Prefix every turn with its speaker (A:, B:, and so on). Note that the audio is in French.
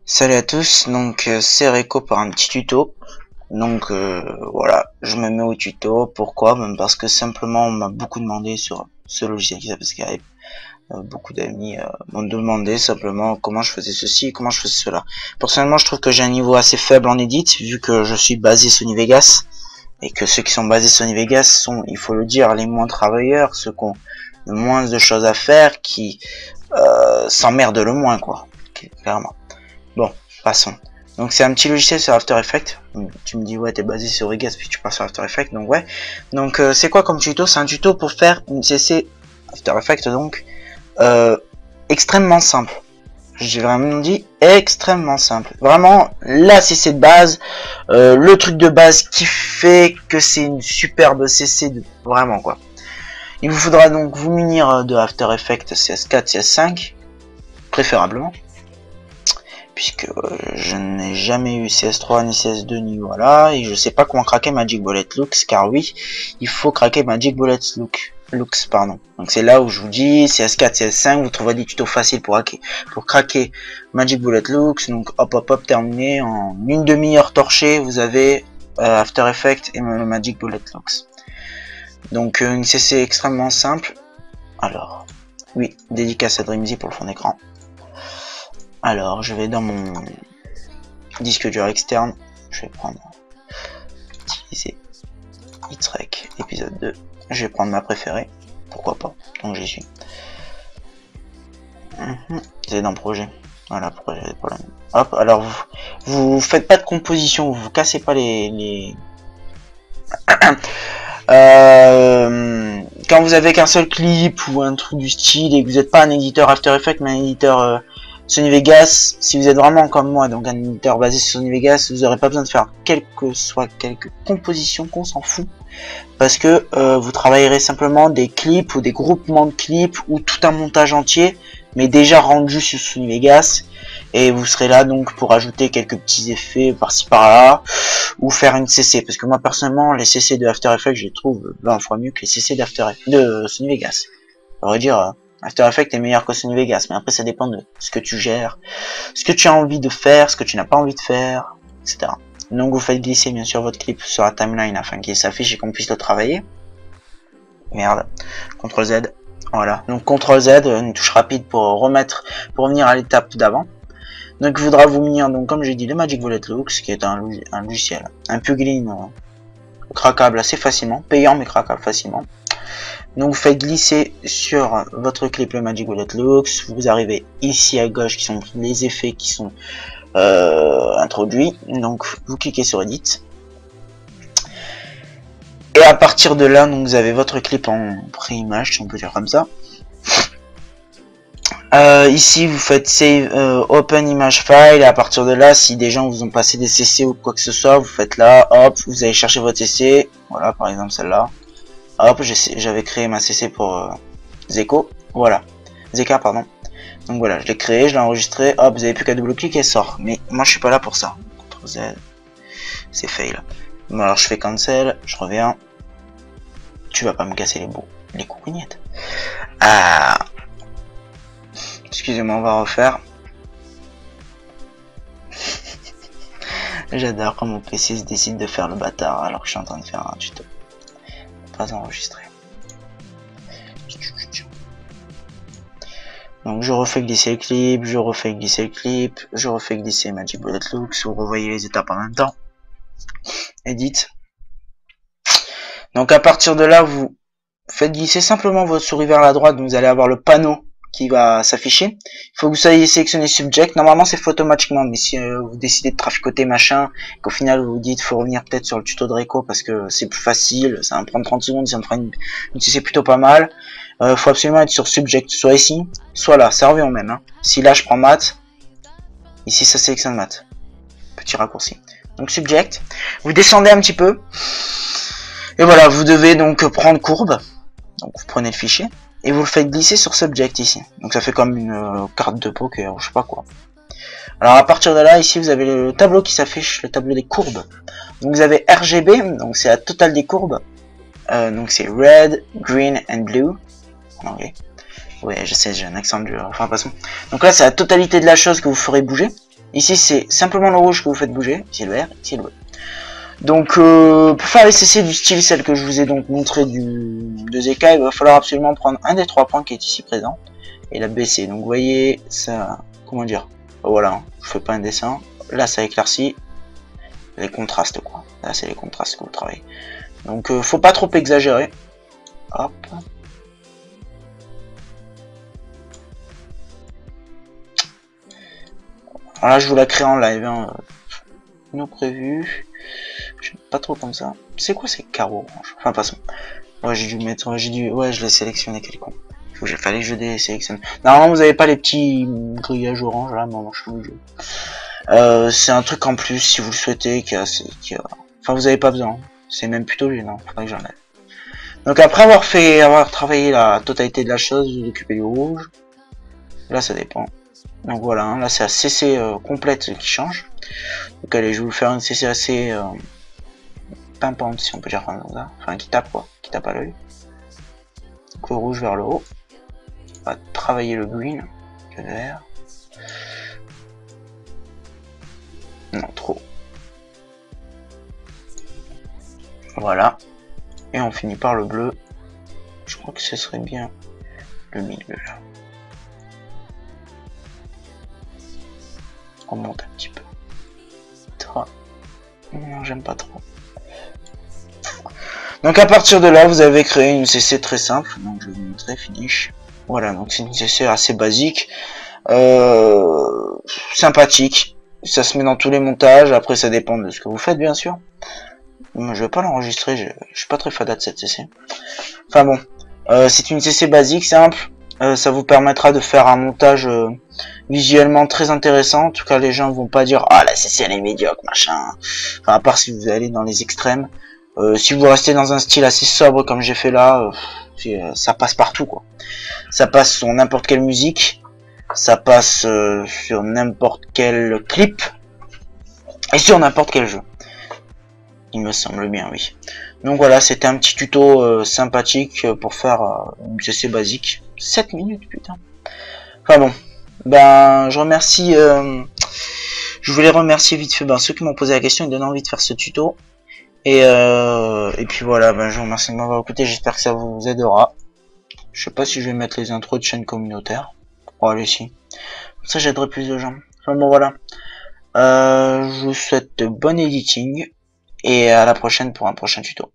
A: Salut à tous, donc c'est Reco pour un petit tuto. Donc voilà, je me mets au tuto. Pourquoi? Parce que simplement on m'a beaucoup demandé sur ce logiciel qui s'appelle Skype. Beaucoup d'amis m'ont demandé simplement comment je faisais ceci, comment je faisais cela. Personnellement, je trouve que j'ai un niveau assez faible en edit, vu que je suis basé Sony Vegas, et que ceux qui sont basés Sony Vegas sont, il faut le dire, les moins travailleurs, ceux qui ont le moins de choses à faire, qui s'emmerdent le moins, quoi, clairement. Bon, passons. Donc c'est un petit logiciel sur After Effects. Tu me dis ouais, t'es basé sur Vegas puis tu passes sur After Effects, donc ouais. Donc c'est quoi comme tuto? C'est un tuto pour faire une CC After Effects, donc extrêmement simple. J'ai vraiment dit extrêmement simple. Vraiment la CC de base, le truc de base qui fait que c'est une superbe CC de vraiment quoi. Il vous faudra donc vous munir de After Effects CS4, CS5 préférablement, puisque je n'ai jamais eu CS3 ni CS2 ni voilà, et je sais pas comment craquer Magic Bullet Looks, car oui, il faut craquer Magic Bullet Looks pardon. Donc c'est là où je vous dis CS4, CS5, vous trouverez des tutos faciles pour craquer Magic Bullet Looks. Donc hop terminé en une demi-heure torchée, vous avez After Effects et le Magic Bullet Looks. Donc une CC extrêmement simple. Alors oui, dédicace à Dreamzy pour le fond d'écran. Alors, je vais dans mon disque dur externe, je vais prendre utiliser Itrek épisode 2, je vais prendre ma préférée, pourquoi pas, donc j'y suis. C'est dans projet, voilà pourquoi j'ai des problèmes. Hop, alors vous faites pas de composition, vous cassez pas les... quand vous avez qu'un seul clip ou un truc du style et que vous n'êtes pas un éditeur After Effects mais un éditeur Sony Vegas, si vous êtes vraiment comme moi, donc un éditeur basé sur Sony Vegas, vous n'aurez pas besoin de faire quelques compositions, qu'on s'en fout, parce que vous travaillerez simplement des clips ou des groupements de clips ou tout un montage entier, mais déjà rendu sur Sony Vegas, et vous serez là donc pour ajouter quelques petits effets par-ci par-là, ou faire une CC, parce que moi personnellement les CC de After Effects je les trouve 20 fois mieux que les CC de Sony Vegas. On va dire After Effects est meilleur que Sony Vegas, mais après ça dépend de ce que tu gères, ce que tu as envie de faire, ce que tu n'as pas envie de faire, etc. Donc vous faites glisser bien sûr votre clip sur la timeline afin qu'il s'affiche et qu'on puisse le travailler. Merde, CTRL Z, voilà. Donc CTRL Z, une touche rapide pour revenir à l'étape d'avant. Donc il faudra vous munir, donc comme j'ai dit, le Magic Bullet Looks, qui est un logiciel, un plugin craquable assez facilement, payant mais craquable facilement. Donc vous faites glisser sur votre clip le Magic Bullet Looks, vous arrivez ici à gauche qui sont les effets qui sont introduits, donc vous cliquez sur Edit. Et à partir de là, donc vous avez votre clip en pré-image, si on peut dire comme ça. Ici vous faites Save Open Image File, et à partir de là, si des gens vous ont passé des CC ou quoi que ce soit, vous faites là, hop, vous allez chercher votre CC, voilà par exemple celle-là. Hop, j'avais créé ma CC pour Zeko, voilà, Zeka pardon. Donc voilà, je l'ai créé, je l'ai enregistré, hop, vous avez plus qu'à double-cliquer et sort. Mais moi je suis pas là pour ça. CTRL Z, c'est fail. Bon alors je fais cancel, je reviens. Tu vas pas me casser les coucouignettes. Ah. Excusez-moi, on va refaire. J'adore quand mon PC se décide de faire le bâtard alors que je suis en train de faire un tuto. Pas enregistré. Donc je refais glisser le clip, je refais glisser Magic Bullet Looks, vous revoyez les étapes en même temps. Edit. Donc à partir de là, vous faites glisser simplement votre souris vers la droite, vous allez avoir le panneau qui va s'afficher. Il faut que vous soyez sélectionné Subject. Normalement c'est fait automatiquement, mais si vous décidez de traficoter machin, qu'au final vous vous dites faut revenir peut-être sur le tuto de Reco parce que c'est plus facile, ça va me prendre 30 secondes, ça me fera une CC plutôt pas mal. Faut absolument être sur Subject, soit ici, soit là, ça revient au même. Hein. Si là je prends Math, ici ça sélectionne Math. Petit raccourci. Donc Subject, vous descendez un petit peu, et voilà, vous devez donc prendre courbe, donc vous prenez le fichier, et vous le faites glisser sur Subject ici. Donc ça fait comme une carte de poker ou je sais pas quoi. Alors à partir de là, ici vous avez le tableau qui s'affiche, le tableau des courbes. Donc vous avez RGB, donc c'est la totale des courbes. Donc c'est Red, Green and Blue. En anglais. Ouais, je sais, j'ai un accent dur. Enfin, passons. Donc là, c'est la totalité de la chose que vous ferez bouger. Ici c'est simplement le rouge que vous faites bouger, ici le vert, ici le bleu. Donc pour faire les CC du style celle que je vous ai donc montré de Zeka, il va falloir absolument prendre un des 3 points qui est ici présent et la baisser. Donc vous voyez ça, comment dire, voilà, je fais pas un dessin, là ça éclaircit les contrastes quoi, là c'est les contrastes que vous travaillez. Donc faut pas trop exagérer. Hop. Alors là je vous la crée en live, hein. Non prévu. J'aime pas trop comme ça. C'est quoi ces carreaux orange? Enfin passons. Ouais j'ai dû mettre. Ouais je l'ai sélectionné, quel con. Il fallait que je désélectionne. Normalement vous avez pas les petits grillages orange là, non, je suis obligé. C'est un truc en plus si vous le souhaitez enfin vous avez pas besoin. C'est même plutôt gênant, faudrait que j'enlève. Donc après avoir travaillé la totalité de la chose, vous occupez du rouge. Là ça dépend. Donc voilà, hein, là c'est la CC complète qui change. Donc allez, je vais vous faire une CC assez pimpante si on peut dire comme ça. Enfin qui tape quoi, qui tape à l'œil. Donc le rouge vers le haut. On va travailler le green, le vert. Non, trop. Voilà. Et on finit par le bleu. Je crois que ce serait bien le milieu là. On monte un petit peu. Non, j'aime pas trop. Donc à partir de là, vous avez créé une CC très simple. Donc je vais vous montrer, finish. Voilà, donc c'est une CC assez basique. Sympathique. Ça se met dans tous les montages. Après, ça dépend de ce que vous faites, bien sûr. Je vais pas l'enregistrer, je suis pas très fada de cette CC. Enfin bon, c'est une CC basique, simple. Ça vous permettra de faire un montage visuellement très intéressant. En tout cas, les gens vont pas dire ah la CC elle est médiocre, machin. Enfin, à part si vous allez dans les extrêmes. Si vous restez dans un style assez sobre comme j'ai fait là, ça passe partout quoi. Ça passe sur n'importe quelle musique, ça passe sur n'importe quel clip et sur n'importe quel jeu. Il me semble bien, oui. Donc voilà, c'était un petit tuto sympathique pour faire une CC basique. 7 minutes, putain. Enfin bon, ben je remercie, je voulais remercier vite fait ceux qui m'ont posé la question et donné envie de faire ce tuto. Et puis voilà, ben, je vous remercie de m'avoir écouté, j'espère que ça vous aidera. Je sais pas si je vais mettre les intros de chaîne communautaire. Oh allez si. Comme ça j'aiderai plus de gens. Enfin bon voilà. Je vous souhaite bon editing. Et à la prochaine pour un prochain tuto.